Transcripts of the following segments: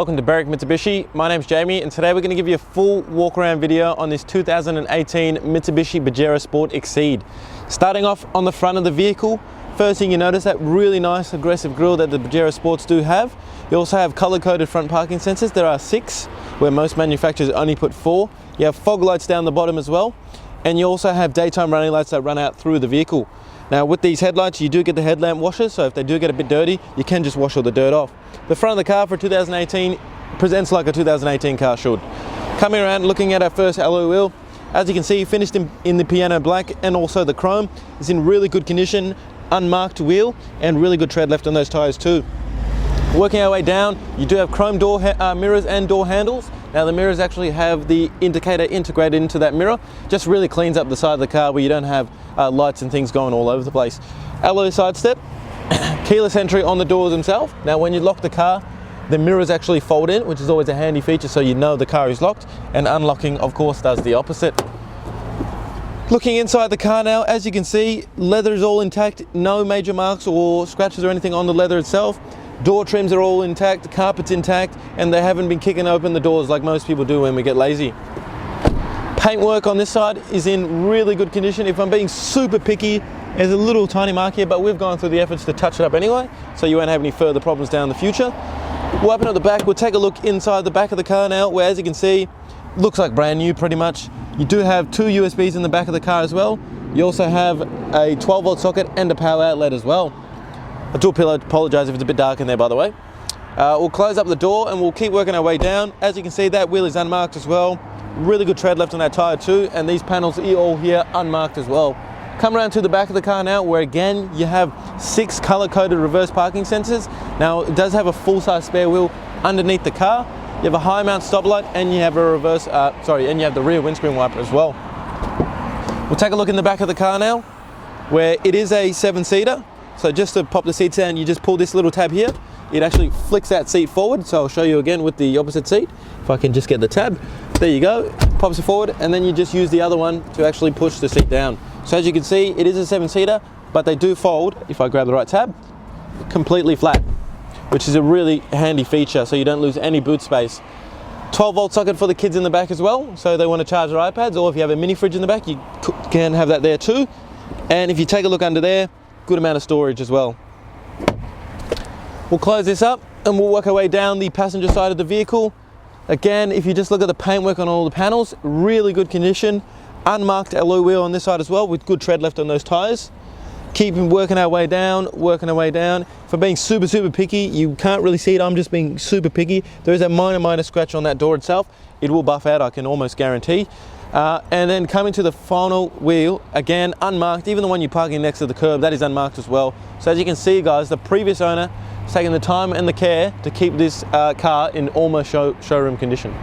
welcome to Berwick Mitsubishi. My name's Jamie and today we're going to give you a full walk around video on this 2018 Mitsubishi Pajero Sport Exceed. Starting off on the front of the vehicle, first thing you notice, that really nice aggressive grille that the Pajero Sports do have. You also have color-coded front parking sensors. There are 6, where most manufacturers only put 4. You have fog lights down the bottom as well, and you also have daytime running lights that run out through the vehicle. Now with these headlights you do get the headlamp washers, so if they do get a bit dirty you can just wash all the dirt off. The front of the car for 2018 presents like a 2018 car should. Coming around, looking at our first alloy wheel, as you can see, finished in the piano black, and also the chrome is in really good condition, unmarked wheel, and really good tread left on those tyres too. Working our way down, you do have chrome door mirrors and door handles. Now the mirrors actually have the indicator integrated into that mirror. Just really cleans up the side of the car where you don't have lights and things going all over the place. Alloy side step, keyless entry on the doors themselves. Now when you lock the car, the mirrors actually fold in, which is always a handy feature so you know the car is locked, and unlocking of course does the opposite. Looking inside the car now, as you can see, leather is all intact, no major marks or scratches or anything on the leather itself. Door trims are all intact, the carpet's intact, and they haven't been kicking open the doors like most people do when we get lazy. Paintwork on this side is in really good condition. If I'm being super picky, there's a little tiny mark here, but we've gone through the efforts to touch it up anyway, so you won't have any further problems down the future. We'll open up the back, we'll take a look inside the back of the car now, where as you can see, looks like brand new pretty much. You do have 2 USBs in the back of the car as well. You also have a 12-volt socket and a power outlet as well. I do apologise if it's a bit dark in there, by the way. We'll close up the door and we'll keep working our way down. As you can see, that wheel is unmarked as well. Really good tread left on that tyre too, and these panels are all here unmarked as well. Come around to the back of the car now, where again you have 6 colour-coded reverse parking sensors. Now it does have a full-size spare wheel underneath the car. You have a high mount stoplight, and you have a and you have the rear windscreen wiper as well. We'll take a look in the back of the car now, where it is a 7-seater. So just to pop the seats down, you just pull this little tab here. It actually flicks that seat forward. So I'll show you again with the opposite seat. If I can just get the tab. There you go, pops it forward, and then you just use the other one to actually push the seat down. So as you can see, it is a 7-seater, but they do fold, if I grab the right tab, completely flat, which is a really handy feature so you don't lose any boot space. 12-volt socket for the kids in the back as well, so they want to charge their iPads, or if you have a mini fridge in the back, you can have that there too. And if you take a look under there, good amount of storage as well. We'll close this up and we'll work our way down the passenger side of the vehicle. Again, if you just look at the paintwork on all the panels, really good condition. Unmarked alloy wheel on this side as well, with good tread left on those tyres. Keep working our way down, working our way down. For being super picky, you can't really see it, I'm just being super picky. There is a minor scratch on that door itself. It will buff out, I can almost guarantee. And then coming to the final wheel, again unmarked, even the one you're parking next to the curb, that is unmarked as well. So as you can see guys, the previous owner has taken the time and the care to keep this car in almost showroom condition.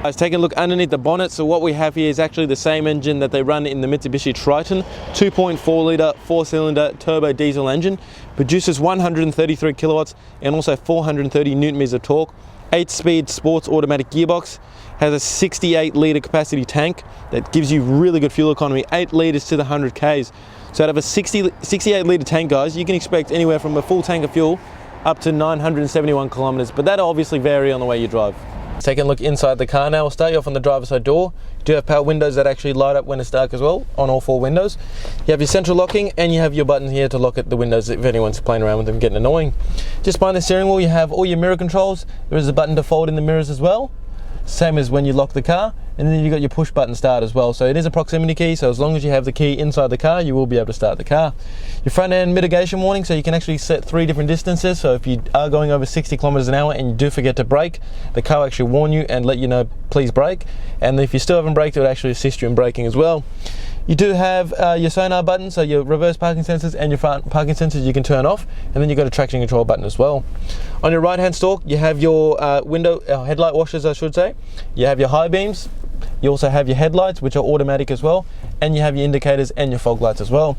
I was taking a look underneath the bonnet, so what we have here is actually the same engine that they run in the Mitsubishi Triton, 2.4 litre 4-cylinder turbo diesel engine, produces 133 kilowatts and also 430 newton meters of torque, 8-speed sports automatic gearbox, has a 68 litre capacity tank that gives you really good fuel economy, 8 litres to the 100 Ks. So out of a 68 litre tank guys, you can expect anywhere from a full tank of fuel up to 971 kilometres, but that'll obviously vary on the way you drive. Taking a look inside the car now, we'll start you off on the driver's side door. You do have power windows that actually light up when it's dark as well, on all 4 windows. You have your central locking, and you have your button here to lock at the windows if anyone's playing around with them getting annoying. Just behind the steering wheel you have all your mirror controls. There is a button to fold in the mirrors as well, same as when you lock the car, and then you've got your push button start as well. So it is a proximity key, so as long as you have the key inside the car, you will be able to start the car. Your front end mitigation warning, so you can actually set 3 different distances, so if you are going over 60 kilometers an hour and you do forget to brake, the car will actually warn you and let you know, please brake. And if you still haven't braked, it will actually assist you in braking as well. You do have your sonar button, so your reverse parking sensors and your front parking sensors you can turn off, and then you've got a traction control button as well. On your right hand stalk you have your headlight washers, I should say. You have your high beams, you also have your headlights which are automatic as well, and you have your indicators and your fog lights as well.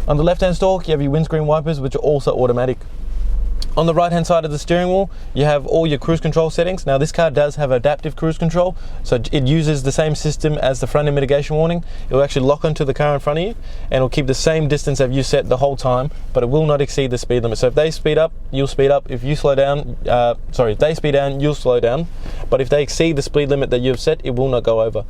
On the left hand stalk you have your windscreen wipers which are also automatic. On the right hand side of the steering wheel, you have all your cruise control settings. Now this car does have adaptive cruise control, so it uses the same system as the front end mitigation warning. It will actually lock onto the car in front of you and it will keep the same distance that you set the whole time, but it will not exceed the speed limit. So if they speed up, you'll speed up. If you slow down, if they speed down, you'll slow down. But if they exceed the speed limit that you've set, it will not go over.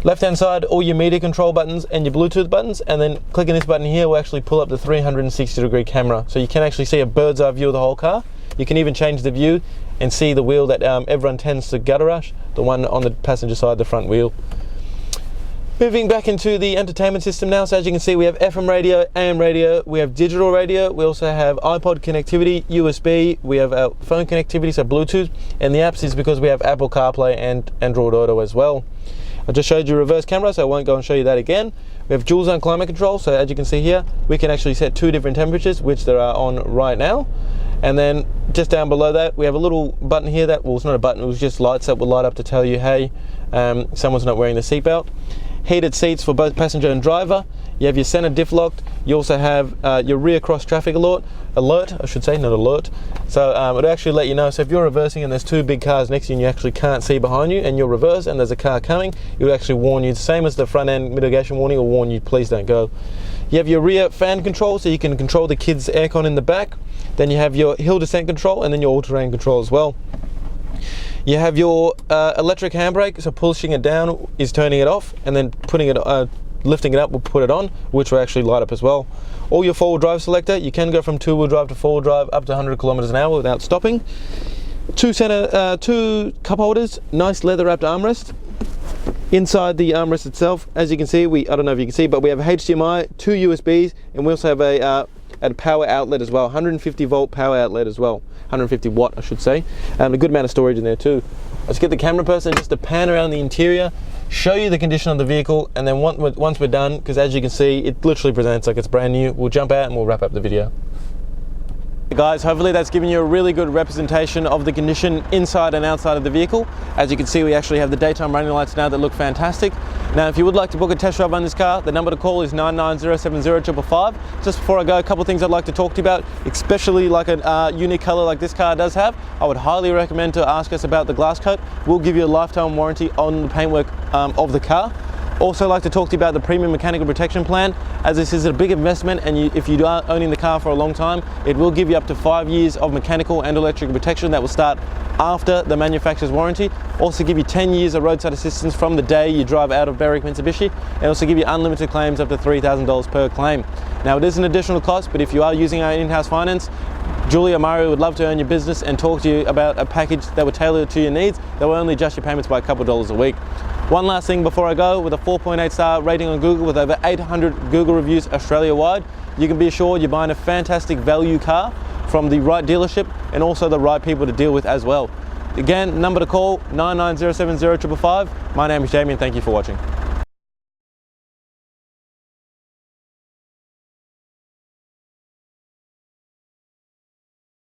Left hand side, all your media control buttons and your Bluetooth buttons, and then clicking this button here will actually pull up the 360-degree camera, so you can actually see a bird's eye view of the whole car. You can even change the view and see the wheel that everyone tends to gutter rush, the one on the passenger side, the front wheel. Moving back into the entertainment system now, so as you can see we have FM radio, AM radio, we have digital radio, we also have iPod connectivity, USB, we have our phone connectivity, so Bluetooth, and the apps is because we have Apple CarPlay and Android Auto as well. I just showed you reverse camera, so I won't go and show you that again. We have dual zone climate control, so as you can see here, we can actually set 2 different temperatures, which there are on right now. And then just down below that, we have a little button here that, well, it's not a button, it was just lights that will light up to tell you, hey, someone's not wearing the seatbelt. Heated seats for both passenger and driver. You have your center diff locked. You also have your rear cross traffic alert, I should say, not alert. So it'll actually let you know. So if you're reversing and there's 2 big cars next to you and you actually can't see behind you and you're reverse and there's a car coming, it'll actually warn you. The same as the front end mitigation warning will warn you, please don't go. You have your rear fan control, so you can control the kids' aircon in the back. Then you have your hill descent control and then your all-terrain control as well. You have your electric handbrake, so pushing it down is turning it off, and then lifting it up will put it on, which will actually light up as well. All your 4-wheel drive selector, you can go from 2-wheel drive to 4-wheel drive up to 100 kilometers an hour without stopping. 2 cup holders, nice leather wrapped armrest. Inside the armrest itself, as you can see, I don't know if you can see, but we have HDMI, 2 USBs, and we also have a power outlet as well, 150 volt power outlet as well, 150 watt I should say, and a good amount of storage in there too. Let's get the camera person just to pan around the interior, show you the condition of the vehicle, and then once we're done, because as you can see, it literally presents like it's brand new, we'll jump out and we'll wrap up the video. Guys, hopefully that's given you a really good representation of the condition inside and outside of the vehicle. As you can see, we actually have the daytime running lights now that look fantastic. Now, if you would like to book a test drive on this car, the number to call is 990705555. Just before I go, a couple of things I'd like to talk to you about, especially like a unique color like this car does have. I would highly recommend to ask us about the glass coat. We'll give you a lifetime warranty on the paintwork of the car. Also like to talk to you about the premium mechanical protection plan, as this is a big investment, and if you are owning the car for a long time, it will give you up to 5 years of mechanical and electrical protection that will start after the manufacturer's warranty. Also give you 10 years of roadside assistance from the day you drive out of Berwick, Mitsubishi, and also give you unlimited claims up to $3,000 per claim. Now it is an additional cost, but if you are using our in-house finance, Julie or Mario would love to earn your business and talk to you about a package that will tailor to your needs that will only adjust your payments by a couple of dollars a week. One last thing before I go, with a 4.8 star rating on Google with over 800 Google reviews Australia-wide, you can be assured you're buying a fantastic value car from the right dealership and also the right people to deal with as well. Again, number to call, 990705555. My name is Jamie and thank you for watching.